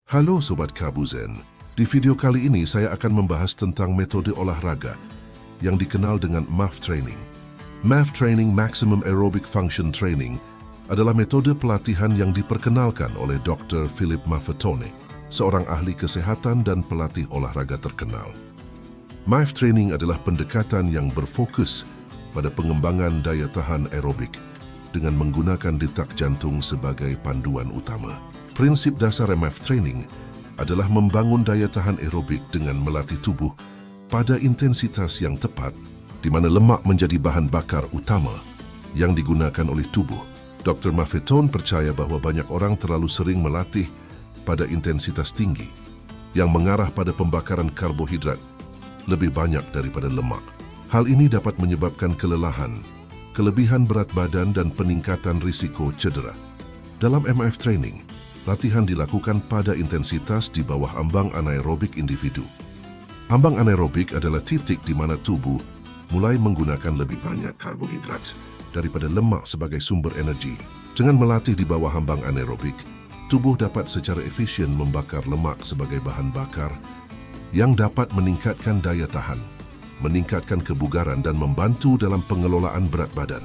Halo Sobat Kabuzen, di video kali ini saya akan membahas tentang metode olahraga yang dikenal dengan MAF Training. MAF Training Maximum Aerobic Function Training adalah metode pelatihan yang diperkenalkan oleh Dr. Philip Maffetone, seorang ahli kesehatan dan pelatih olahraga terkenal. MAF Training adalah pendekatan yang berfokus pada pengembangan daya tahan aerobik dengan menggunakan detak jantung sebagai panduan utama. Prinsip dasar MAF Training adalah membangun daya tahan aerobik dengan melatih tubuh pada intensitas yang tepat, di mana lemak menjadi bahan bakar utama yang digunakan oleh tubuh. Dr. Maffetone percaya bahwa banyak orang terlalu sering melatih pada intensitas tinggi yang mengarah pada pembakaran karbohidrat lebih banyak daripada lemak. Hal ini dapat menyebabkan kelelahan, kelebihan berat badan, dan peningkatan risiko cedera. Dalam MAF Training, latihan dilakukan pada intensitas di bawah ambang anaerobik individu. Ambang anaerobik adalah titik di mana tubuh mulai menggunakan lebih banyak karbohidrat daripada lemak sebagai sumber energi. Dengan melatih di bawah ambang anaerobik, tubuh dapat secara efisien membakar lemak sebagai bahan bakar yang dapat meningkatkan daya tahan, meningkatkan kebugaran, dan membantu dalam pengelolaan berat badan.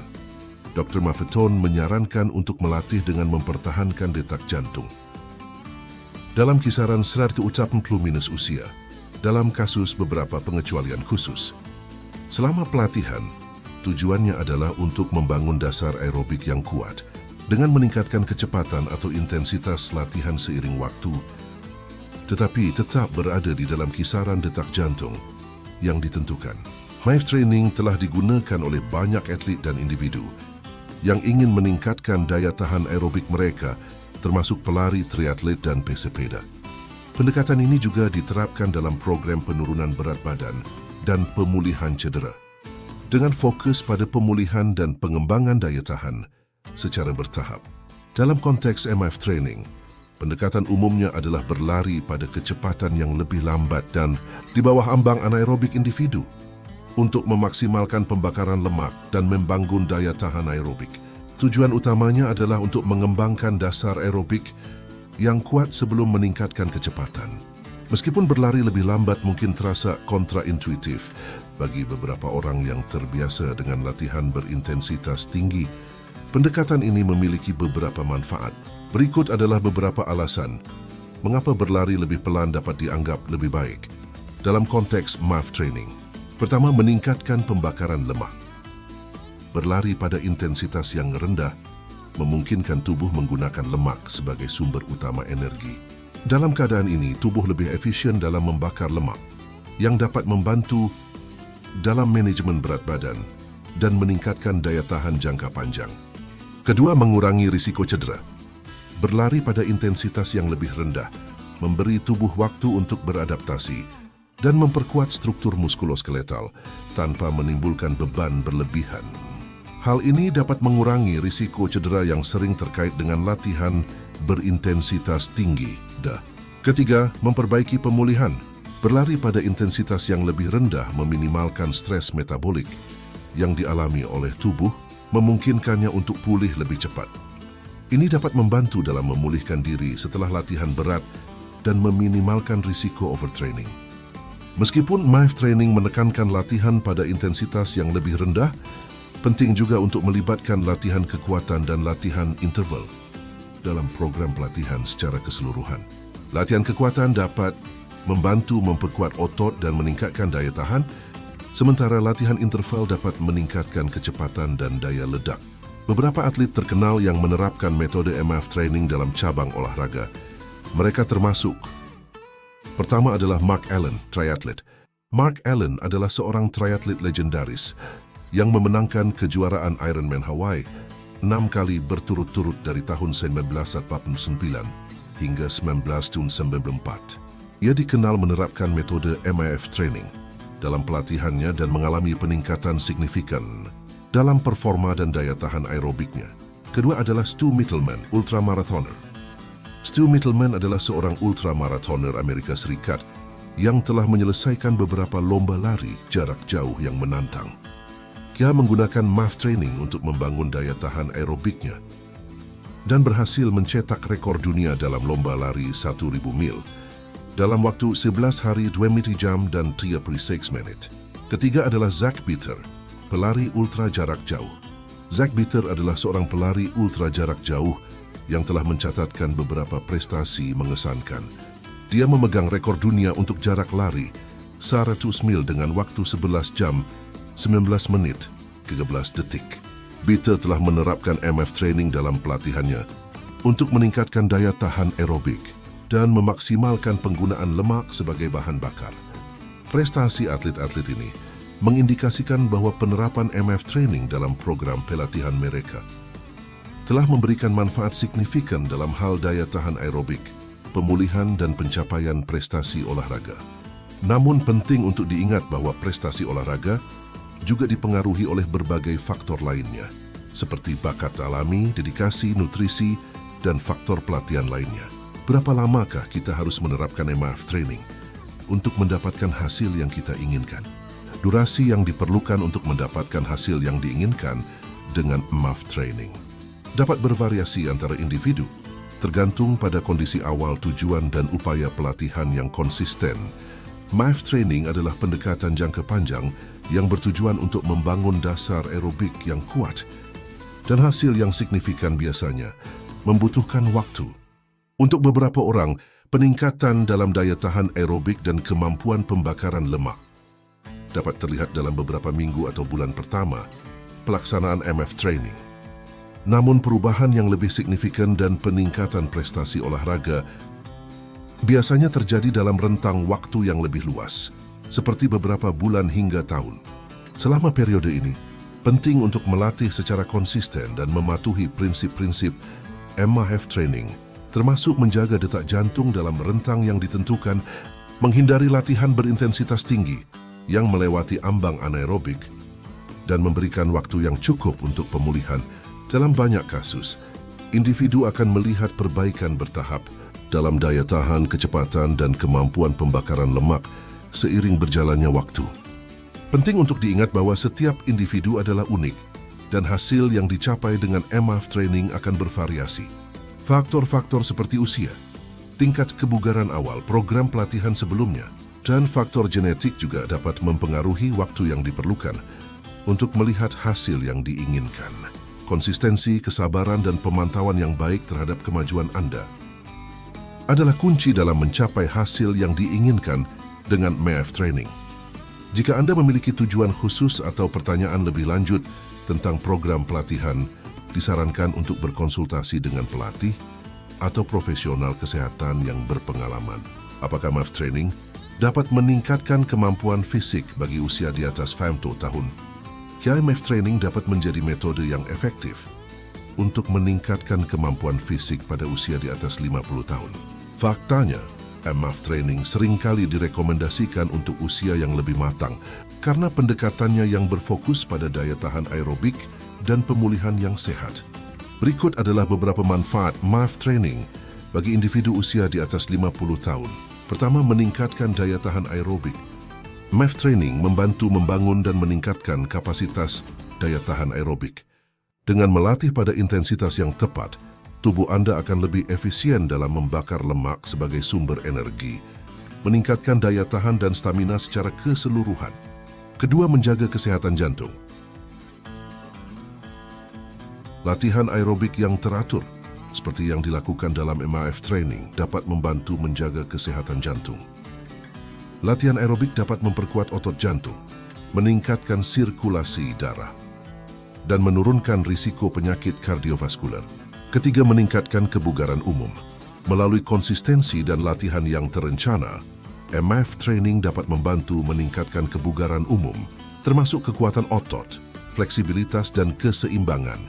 Dr. Maffetone menyarankan untuk melatih dengan mempertahankan detak jantung dalam kisaran 180 minus usia, dalam kasus beberapa pengecualian khusus. Selama pelatihan, tujuannya adalah untuk membangun dasar aerobik yang kuat dengan meningkatkan kecepatan atau intensitas latihan seiring waktu, tetapi tetap berada di dalam kisaran detak jantung yang ditentukan. MAF Training telah digunakan oleh banyak atlet dan individu yang ingin meningkatkan daya tahan aerobik mereka, termasuk pelari, triatlet, dan pesepeda. Pendekatan ini juga diterapkan dalam program penurunan berat badan dan pemulihan cedera, dengan fokus pada pemulihan dan pengembangan daya tahan secara bertahap. Dalam konteks MAF Training, pendekatan umumnya adalah berlari pada kecepatan yang lebih lambat dan di bawah ambang anaerobik individu untuk memaksimalkan pembakaran lemak dan membangun daya tahan aerobik. Tujuan utamanya adalah untuk mengembangkan dasar aerobik yang kuat sebelum meningkatkan kecepatan. Meskipun berlari lebih lambat mungkin terasa kontraintuitif bagi beberapa orang yang terbiasa dengan latihan berintensitas tinggi, pendekatan ini memiliki beberapa manfaat. Berikut adalah beberapa alasan mengapa berlari lebih pelan dapat dianggap lebih baik dalam konteks MAF Training. Pertama, meningkatkan pembakaran lemak. Berlari pada intensitas yang rendah memungkinkan tubuh menggunakan lemak sebagai sumber utama energi. Dalam keadaan ini, tubuh lebih efisien dalam membakar lemak yang dapat membantu dalam manajemen berat badan dan meningkatkan daya tahan jangka panjang. Kedua, mengurangi risiko cedera. Berlari pada intensitas yang lebih rendah memberi tubuh waktu untuk beradaptasi dan memperkuat struktur muskuloskeletal tanpa menimbulkan beban berlebihan. Hal ini dapat mengurangi risiko cedera yang sering terkait dengan latihan berintensitas tinggi. Ketiga, memperbaiki pemulihan. Berlari pada intensitas yang lebih rendah meminimalkan stres metabolik yang dialami oleh tubuh, memungkinkannya untuk pulih lebih cepat. Ini dapat membantu dalam memulihkan diri setelah latihan berat dan meminimalkan risiko overtraining. Meskipun MAF Training menekankan latihan pada intensitas yang lebih rendah, penting juga untuk melibatkan latihan kekuatan dan latihan interval dalam program pelatihan secara keseluruhan. Latihan kekuatan dapat membantu memperkuat otot dan meningkatkan daya tahan, sementara latihan interval dapat meningkatkan kecepatan dan daya ledak. Beberapa atlet terkenal yang menerapkan metode MAF Training dalam cabang olahraga. Mereka termasuk: pertama adalah Mark Allen, triatlet. Mark Allen adalah seorang triatlet legendaris yang memenangkan kejuaraan Ironman Hawaii 6 kali berturut-turut dari tahun 1989 hingga 1994. Ia dikenal menerapkan metode MAF Training dalam pelatihannya dan mengalami peningkatan signifikan dalam performa dan daya tahan aerobiknya. Kedua adalah Stu Mittelman, ultramarathoner. Stu Mittelman adalah seorang ultramarathoner Amerika Serikat yang telah menyelesaikan beberapa lomba lari jarak jauh yang menantang. Ia menggunakan MAF Training untuk membangun daya tahan aerobiknya dan berhasil mencetak rekor dunia dalam lomba lari 1.000 mil dalam waktu 11 hari 2 jam dan 36 menit. Ketiga adalah Zach Bitter, pelari ultra jarak jauh. Zach Bitter adalah seorang pelari ultra jarak jauh yang telah mencatatkan beberapa prestasi mengesankan. Dia memegang rekor dunia untuk jarak lari 100 mil dengan waktu 11 jam, 19 menit, 13 detik. Bitter telah menerapkan MF training dalam pelatihannya untuk meningkatkan daya tahan aerobik dan memaksimalkan penggunaan lemak sebagai bahan bakar. Prestasi atlet-atlet ini mengindikasikan bahwa penerapan MF training dalam program pelatihan mereka telah memberikan manfaat signifikan dalam hal daya tahan aerobik, pemulihan dan pencapaian prestasi olahraga. Namun penting untuk diingat bahwa prestasi olahraga juga dipengaruhi oleh berbagai faktor lainnya, seperti bakat alami, dedikasi, nutrisi, dan faktor pelatihan lainnya. Berapa lamakah kita harus menerapkan MAF training untuk mendapatkan hasil yang kita inginkan? Durasi yang diperlukan untuk mendapatkan hasil yang diinginkan dengan MAF training dapat bervariasi antara individu, tergantung pada kondisi awal, tujuan, dan upaya pelatihan yang konsisten. MAF training adalah pendekatan jangka panjang yang bertujuan untuk membangun dasar aerobik yang kuat, dan hasil yang signifikan biasanya membutuhkan waktu. Untuk beberapa orang, peningkatan dalam daya tahan aerobik dan kemampuan pembakaran lemak dapat terlihat dalam beberapa minggu atau bulan pertama pelaksanaan MF training. Namun perubahan yang lebih signifikan dan peningkatan prestasi olahraga biasanya terjadi dalam rentang waktu yang lebih luas, seperti beberapa bulan hingga tahun. Selama periode ini, penting untuk melatih secara konsisten dan mematuhi prinsip-prinsip MAF training, termasuk menjaga detak jantung dalam rentang yang ditentukan, menghindari latihan berintensitas tinggi yang melewati ambang anaerobik, dan memberikan waktu yang cukup untuk pemulihan. Dalam banyak kasus, individu akan melihat perbaikan bertahap dalam daya tahan, kecepatan, dan kemampuan pembakaran lemak seiring berjalannya waktu. Penting untuk diingat bahwa setiap individu adalah unik dan hasil yang dicapai dengan MAF training akan bervariasi. Faktor-faktor seperti usia, tingkat kebugaran awal, program pelatihan sebelumnya, dan faktor genetik juga dapat mempengaruhi waktu yang diperlukan untuk melihat hasil yang diinginkan. Konsistensi, kesabaran, dan pemantauan yang baik terhadap kemajuan Anda adalah kunci dalam mencapai hasil yang diinginkan dengan MAF training. Jika Anda memiliki tujuan khusus atau pertanyaan lebih lanjut tentang program pelatihan, disarankan untuk berkonsultasi dengan pelatih atau profesional kesehatan yang berpengalaman. Apakah MAF training dapat meningkatkan kemampuan fisik bagi usia di atas 50 tahun? MAF training dapat menjadi metode yang efektif untuk meningkatkan kemampuan fisik pada usia di atas 50 tahun. Faktanya, MAF training seringkali direkomendasikan untuk usia yang lebih matang karena pendekatannya yang berfokus pada daya tahan aerobik dan pemulihan yang sehat. Berikut adalah beberapa manfaat MAF training bagi individu usia di atas 50 tahun. Pertama, meningkatkan daya tahan aerobik. MAF training membantu membangun dan meningkatkan kapasitas daya tahan aerobik. Dengan melatih pada intensitas yang tepat, tubuh Anda akan lebih efisien dalam membakar lemak sebagai sumber energi, meningkatkan daya tahan dan stamina secara keseluruhan. Kedua, menjaga kesehatan jantung. Latihan aerobik yang teratur, seperti yang dilakukan dalam MAF training, dapat membantu menjaga kesehatan jantung. Latihan aerobik dapat memperkuat otot jantung, meningkatkan sirkulasi darah, dan menurunkan risiko penyakit kardiovaskular. Ketiga, meningkatkan kebugaran umum. Melalui konsistensi dan latihan yang terencana, MAF training dapat membantu meningkatkan kebugaran umum, termasuk kekuatan otot, fleksibilitas, dan keseimbangan.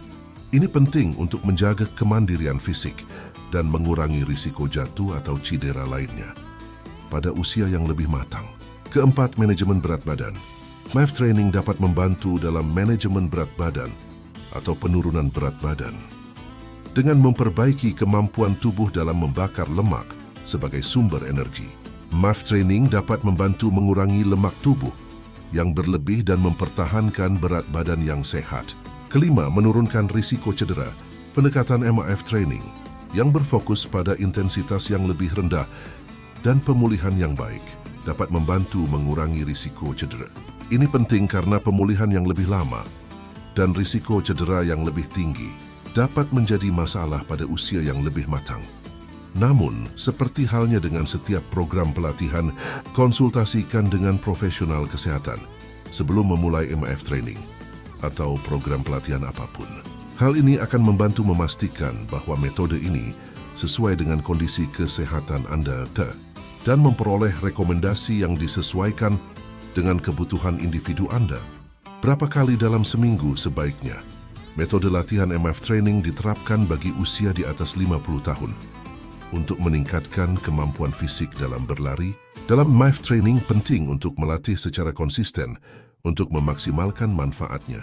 Ini penting untuk menjaga kemandirian fisik dan mengurangi risiko jatuh atau cedera lainnya pada usia yang lebih matang. Keempat, manajemen berat badan. MAF training dapat membantu dalam manajemen berat badan atau penurunan berat badan. Dengan memperbaiki kemampuan tubuh dalam membakar lemak sebagai sumber energi, MAF training dapat membantu mengurangi lemak tubuh yang berlebih dan mempertahankan berat badan yang sehat. Kelima, menurunkan risiko cedera. Pendekatan MAF Training yang berfokus pada intensitas yang lebih rendah dan pemulihan yang baik dapat membantu mengurangi risiko cedera. Ini penting karena pemulihan yang lebih lama dan risiko cedera yang lebih tinggi dapat menjadi masalah pada usia yang lebih matang. Namun, seperti halnya dengan setiap program pelatihan, konsultasikan dengan profesional kesehatan sebelum memulai MAF Training atau program pelatihan apapun. Hal ini akan membantu memastikan bahwa metode ini sesuai dengan kondisi kesehatan Anda dan memperoleh rekomendasi yang disesuaikan dengan kebutuhan individu Anda. Berapa kali dalam seminggu sebaiknya metode latihan MAF Training diterapkan bagi usia di atas 50 tahun untuk meningkatkan kemampuan fisik dalam berlari. Dalam MAF Training penting untuk melatih secara konsisten untuk memaksimalkan manfaatnya.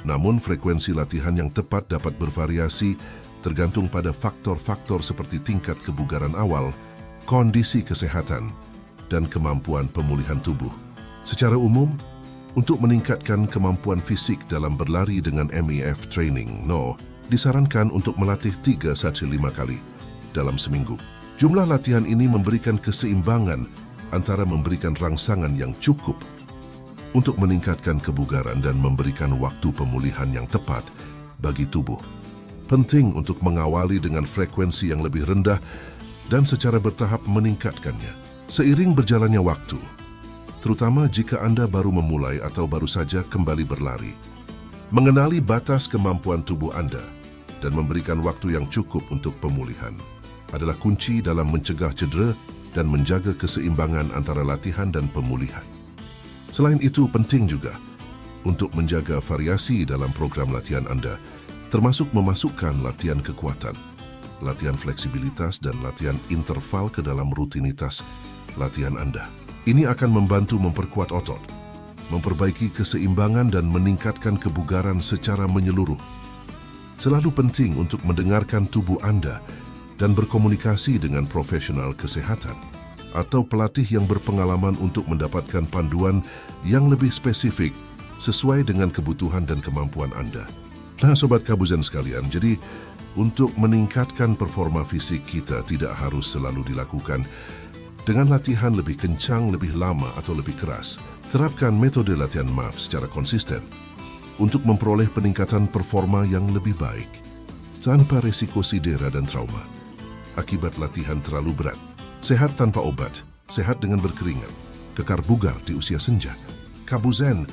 Namun frekuensi latihan yang tepat dapat bervariasi tergantung pada faktor-faktor seperti tingkat kebugaran awal, kondisi kesehatan, dan kemampuan pemulihan tubuh. Secara umum, untuk meningkatkan kemampuan fisik dalam berlari dengan MAF Training, disarankan untuk melatih 3-5 kali dalam seminggu. Jumlah latihan ini memberikan keseimbangan antara memberikan rangsangan yang cukup untuk meningkatkan kebugaran dan memberikan waktu pemulihan yang tepat bagi tubuh. Penting untuk mengawali dengan frekuensi yang lebih rendah dan secara bertahap meningkatkannya. Seiring berjalannya waktu, terutama jika Anda baru memulai atau baru saja kembali berlari, mengenali batas kemampuan tubuh Anda dan memberikan waktu yang cukup untuk pemulihan adalah kunci dalam mencegah cedera dan menjaga keseimbangan antara latihan dan pemulihan. Selain itu, penting juga untuk menjaga variasi dalam program latihan Anda, termasuk memasukkan latihan kekuatan, latihan fleksibilitas, dan latihan interval ke dalam rutinitas latihan Anda. Ini akan membantu memperkuat otot, memperbaiki keseimbangan, dan meningkatkan kebugaran secara menyeluruh. Selalu penting untuk mendengarkan tubuh Anda dan berkomunikasi dengan profesional kesehatan atau pelatih yang berpengalaman untuk mendapatkan panduan yang lebih spesifik sesuai dengan kebutuhan dan kemampuan Anda. Nah, Sobat Kabuzen sekalian, jadi untuk meningkatkan performa fisik kita tidak harus selalu dilakukan dengan latihan lebih kencang, lebih lama, atau lebih keras. Terapkan metode latihan MAF secara konsisten untuk memperoleh peningkatan performa yang lebih baik tanpa risiko cedera dan trauma akibat latihan terlalu berat. Sehat tanpa obat, sehat dengan berkeringat, kekar bugar di usia senja. Kabuzen,